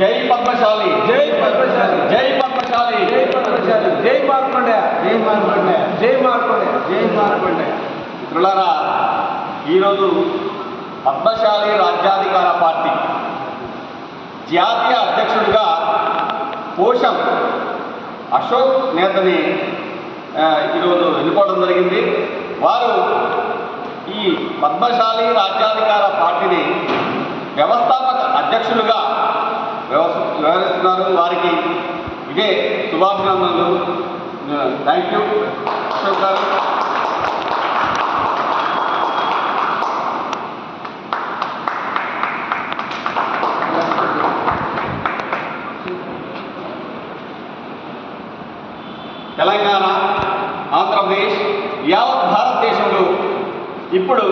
జై పద్మశాలి, జై పద్మశాలి, జై పద్మశాలి, జై పద్మశాలి, జై మార్కండేయ, జై మార్కండేయ, జై మార్కండేయ, జై మార్కండేయ. మిత్రులారా, ఈరోజు పద్మశాలి రాజ్యాధికార పార్టీ జాతీయ అధ్యక్షుడిగా పోషం అశోక్ నేతని ఈరోజు ఎన్నుకోవడం జరిగింది. వారు ఈ పద్మశాలి రాజ్యాధికార పార్టీని వ్యవస్థాపక అధ్యక్షులుగా వ్యవహరిస్తున్నారు. వారికి ఇదే శుభాభినందనలు. Thank you Ashok garu. తెలంగాణ, ఆంధ్రప్రదేశ్, యావత్ భారతదేశంలో ఇప్పుడు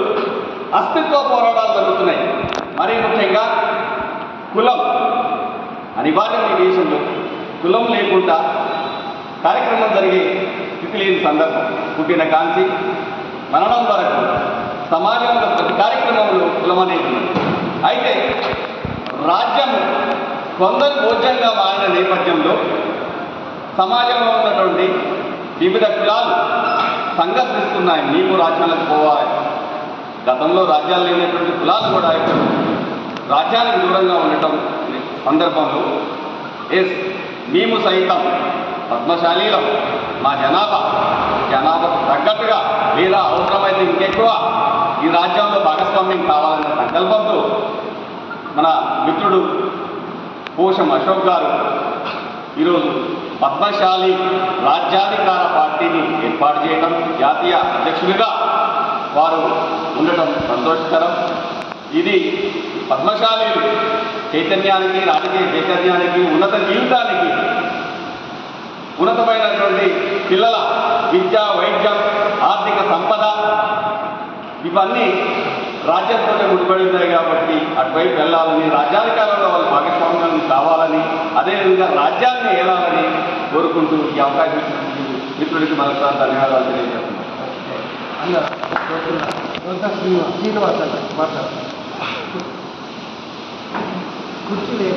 అస్తిత్వ పోరాటాలు జరుగుతున్నాయి. మరీ ముఖ్యంగా కులం అనివార్యం. ఈ దేశంలో కులం లేకుండా కార్యక్రమం జరిగే స్థితి లేని సందర్భం. పుట్టిన కాంతి మరణం వరకు సమాజంలో ప్రతి కార్యక్రమంలో కులం అనేది ఉంది. అయితే రాజ్యం కొందరు భోజ్యంగా మారిన నేపథ్యంలో సమాజంలో ఉన్నటువంటి వివిధ కులాలు సంఘర్షిస్తున్నాయి. మేము రాజ్యాలకు పోవాలి. గతంలో రాజ్యాలు లేనటువంటి కులాలు కూడా ఇప్పుడు రాజ్యానికి దూరంగా ఉండటం సందర్భంలో మేము సైతం పద్మశాలీలం, మా జనాభాకు తగ్గట్టుగా లేదా అవసరమైతే ఇంకెక్కువ ఈ రాజ్యంలో భాగస్వామ్యం కావాలన్న సంకల్పంతో మన మిత్రుడు పోషం అశోక్ గారు ఈరోజు పద్మశాలి రాజ్యాధికార పార్టీని ఏర్పాటు చేయడం, జాతీయ అధ్యక్షుడిగా వారు ఉండటం సంతోషకరం. ఇది పద్మశాలి చైతన్యానికి, రాజకీయ చైతన్యానికి, ఉన్నత జీవితానికి, ఉన్నతమైనటువంటి పిల్లల విద్య, వైద్యం, ఆర్థిక సంపద ఇవన్నీ రాజ్యంతోనే ముడిపడి ఉన్నాయి. కాబట్టి అటువైపు వెళ్ళాలని, రాజ్యాధికారంలో వాళ్ళు భాగస్వామ్యం కావాలని, అదేవిధంగా రాజ్యాన్ని ఏలాలని కోరుకుంటూ ఈ అవకాశం మిత్రుడికి మరొకసారి ధన్యవాదాలు తెలియజేస్తున్నాను. కుర్చీ లేదు.